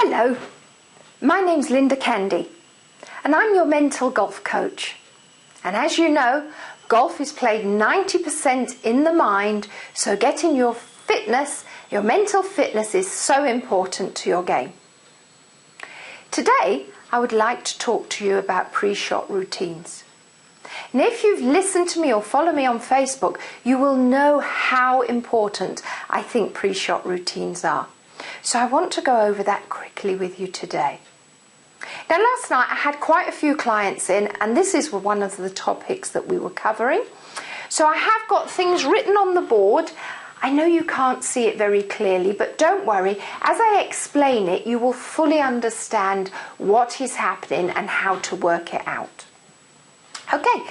Hello, my name's Linda Candy and I'm your mental golf coach. And as you know, golf is played 90% in the mind, so getting your fitness, your mental fitness is so important to your game. Today, I would like to talk to you about pre-shot routines. And if you've listened to me or follow me on Facebook, you will know how important I think pre-shot routines are. So I want to go over that quickly with you today. Now last night I had quite a few clients in, and this is one of the topics that we were covering. So I have got things written on the board. I know you can't see it very clearly, but don't worry. As I explain it, you will fully understand what is happening and how to work it out. Okay,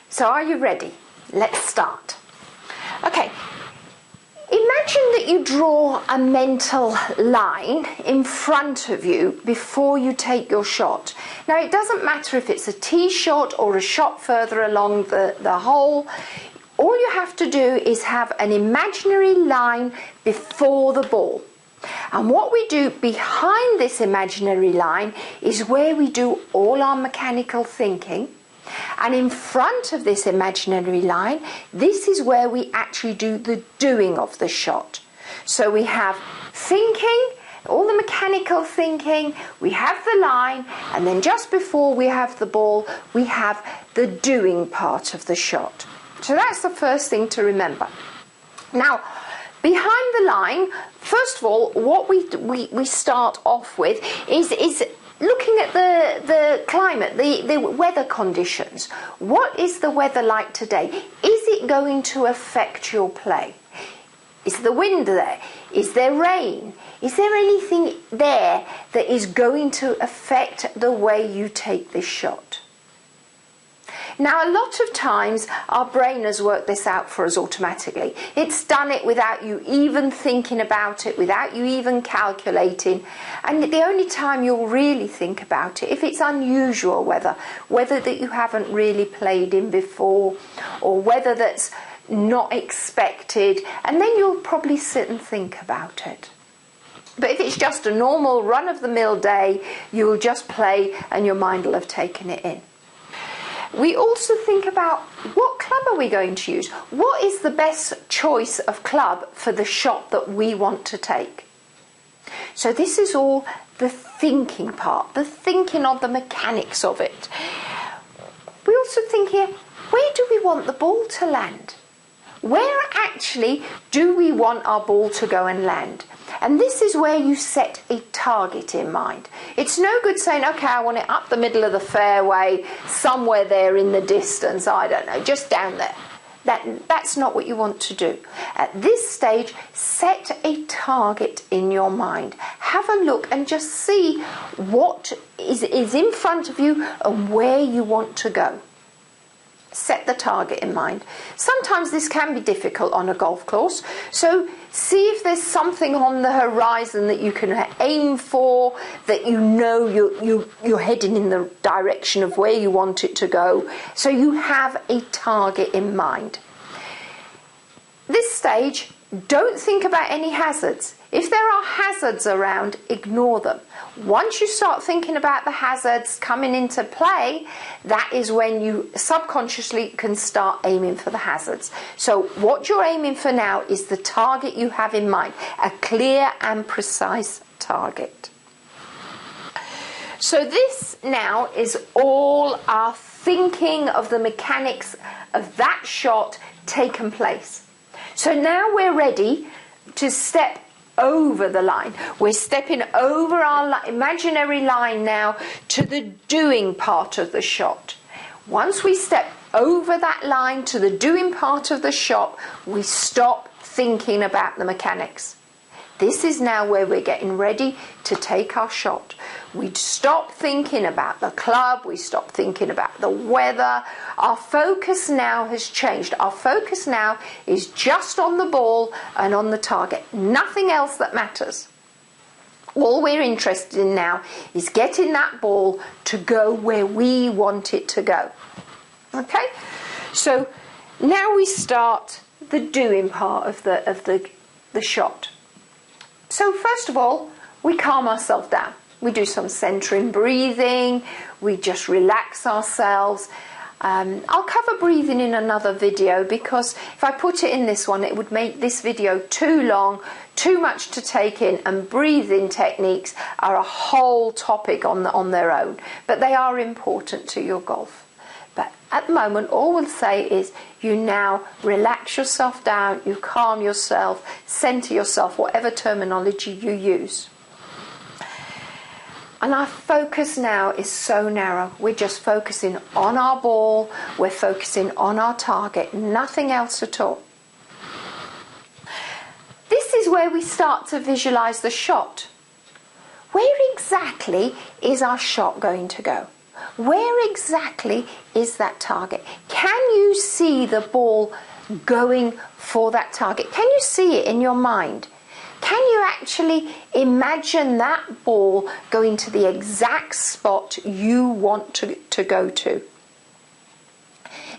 so are you ready? Let's start. Okay, imagine that you draw a mental line in front of you before you take your shot. Now it doesn't matter if it's a tee shot or a shot further along the hole. All you have to do is have an imaginary line before the ball. And what we do behind this imaginary line is where we do all our mechanical thinking. And in front of this imaginary line, this is where we actually do the doing of the shot. So we have thinking, all the mechanical thinking, we have the line, and then just before we have the ball, we have the doing part of the shot. So that's the first thing to remember. Now, behind the line, first of all, what we start off with is looking at the climate, the weather conditions. What is the weather like today? Is it going to affect your play? Is the wind there? Is there rain? Is there anything there that is going to affect the way you take this shot? Now, a lot of times our brain has worked this out for us automatically. It's done it without you even thinking about it, without you even calculating. And the only time you'll really think about it, if it's unusual weather that you haven't really played in before, or weather that's not expected, and then you'll probably sit and think about it. But if it's just a normal run-of-the-mill day, you'll just play and your mind will have taken it in. We also think about what club are we going to use? What is the best choice of club for the shot that we want to take? So this is all the thinking part, the thinking of the mechanics of it. We also think here, where do we want the ball to land? Where actually do we want our ball to go and land? And this is where you set a target in mind. It's no good saying, okay, I want it up the middle of the fairway, somewhere there in the distance, I don't know, just down there. That's not what you want to do. At this stage, set a target in your mind. Have a look and just see what is in front of you and where you want to go. Set the target in mind. Sometimes this can be difficult on a golf course, so see if there's something on the horizon that you can aim for, that you know you're heading in the direction of where you want it to go, so you have a target in mind. This stage, don't think about any hazards. If there are hazards around, ignore them. Once you start thinking about the hazards coming into play, that is when you subconsciously can start aiming for the hazards. So what you're aiming for now is the target you have in mind, a clear and precise target. So this now is all our thinking of the mechanics of that shot taken place. So now we're ready to step over the line. We're stepping over our imaginary line now to the doing part of the shot. Once we step over that line to the doing part of the shot, we stop thinking about the mechanics. This is now where we're getting ready to take our shot. We stop thinking about the club, we stop thinking about the weather. Our focus now has changed. Our focus now is just on the ball and on the target. Nothing else that matters. All we're interested in now is getting that ball to go where we want it to go. Okay? So now we start the doing part of the shot. So first of all, we calm ourselves down. We do some centering breathing, we just relax ourselves. I'll cover breathing in another video, because if I put it in this one it would make this video too long, too much to take in, and breathing techniques are a whole topic on their own, but they are important to your golf. But at the moment all we'll say is you now relax yourself down, you calm yourself, center yourself, whatever terminology you use. And our focus now is so narrow. We're just focusing on our ball, we're focusing on our target, nothing else at all. This is where we start to visualize the shot. Where exactly is our shot going to go? Where exactly is that target? Can you see the ball going for that target? Can you see it in your mind? Can you actually imagine that ball going to the exact spot you want to go to?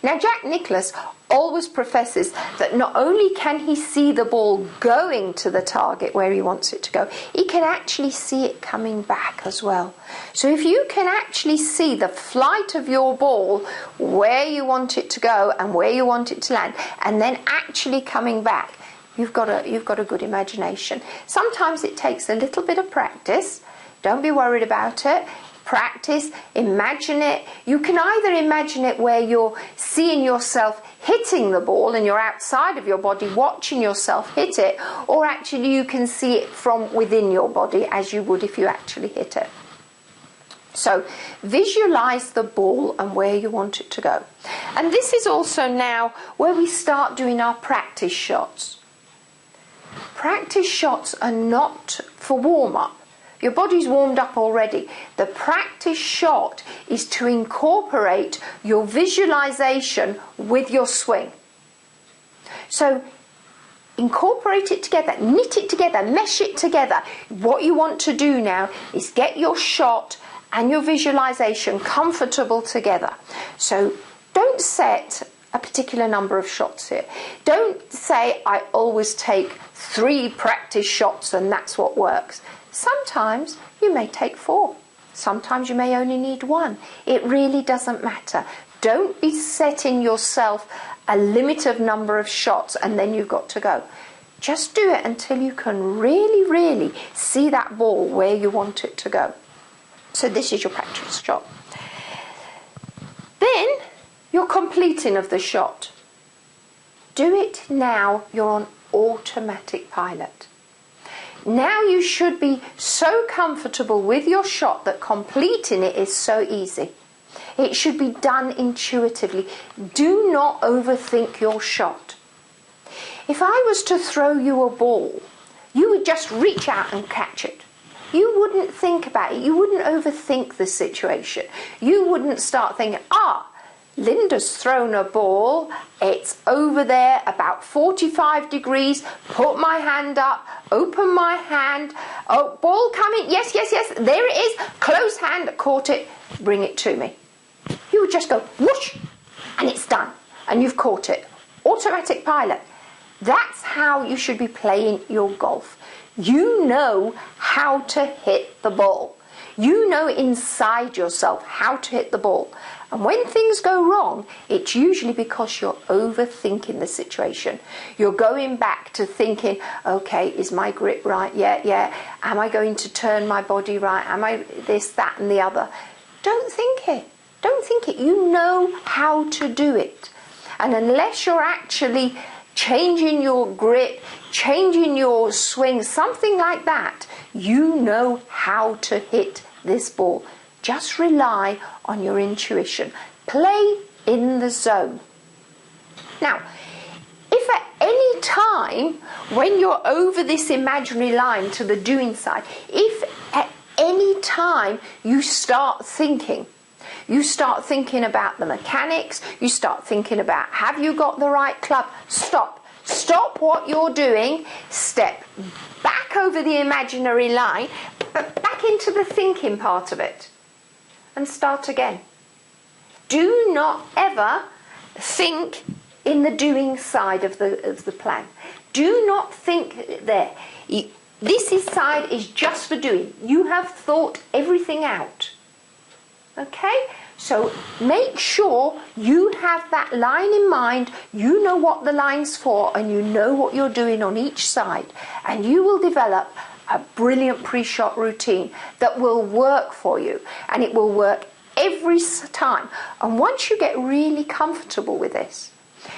Now, Jack Nicklaus always professes that not only can he see the ball going to the target where he wants it to go, he can actually see it coming back as well. So if you can actually see the flight of your ball, where you want it to go and where you want it to land, and then actually coming back, you've got a good imagination. Sometimes it takes a little bit of practice. Don't be worried about it. Practice, imagine it. You can either imagine it where you're seeing yourself hitting the ball and you're outside of your body watching yourself hit it, or actually you can see it from within your body as you would if you actually hit it. So visualize the ball and where you want it to go. And this is also now where we start doing our practice shots. Practice shots are not for warm-up. Your body's warmed up already. The practice shot is to incorporate your visualization with your swing. So incorporate it together, knit it together, mesh it together. What you want to do now is get your shot and your visualization comfortable together. So don't set a particular number of shots here. Don't say, I always take 3 practice shots and that's what works. Sometimes you may take 4. Sometimes you may only need 1. It really doesn't matter. Don't be setting yourself a limit of number of shots and then you've got to go. Just do it until you can really, really see that ball where you want it to go. So this is your practice shot. Then your completing of the shot. Do it now you're on automatic pilot. Now you should be so comfortable with your shot that completing it is so easy. It should be done intuitively. Do not overthink your shot. If I was to throw you a ball, you would just reach out and catch it. You wouldn't think about it. You wouldn't overthink the situation. You wouldn't start thinking, Linda's thrown a ball, it's over there about 45 degrees, put my hand up, open my hand, oh, ball coming, yes, there it is, close hand, caught it, bring it to me. You would just go whoosh, and it's done, and you've caught it. Automatic pilot. That's how you should be playing your golf. You know how to hit the ball. You know inside yourself how to hit the ball. And when things go wrong, it's usually because you're overthinking the situation. You're going back to thinking, okay, is my grip right? Yeah. Am I going to turn my body right? Am I this, that, and the other? Don't think it. Don't think it. You know how to do it. And unless you're actually changing your grip, changing your swing, something like that, you know how to hit this ball. Just rely on your intuition. Play in the zone. Now, if at any time when you're over this imaginary line to the doing side, if at any time you start thinking about the mechanics, you start thinking about have you got the right club, stop what you're doing, step back over the imaginary line, but back into the thinking part of it. And start again. Do not ever think in the doing side of the plan. Do not think there. side is just for doing. You have thought everything out. Okay? So make sure you have that line in mind, you know what the line's for, and you know what you're doing on each side. And you will develop a brilliant pre-shot routine that will work for you. And it will work every time. And once you get really comfortable with this,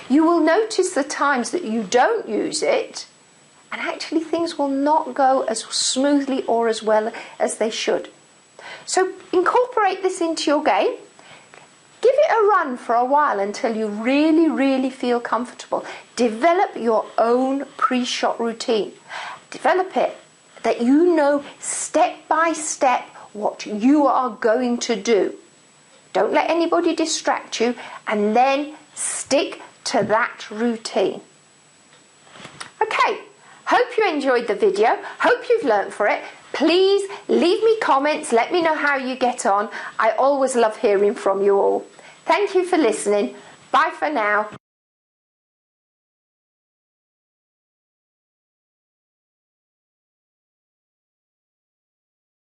you will notice the times that you don't use it, and actually things will not go as smoothly or as well as they should. So incorporate this into your game. Give it a run for a while until you really, really feel comfortable. Develop your own pre-shot routine. Develop it that you know step by step what you are going to do. Don't let anybody distract you, and then stick to that routine. Okay, hope you enjoyed the video. Hope you've learnt for it. Please leave me comments. Let me know how you get on. I always love hearing from you all. Thank you for listening. Bye for now.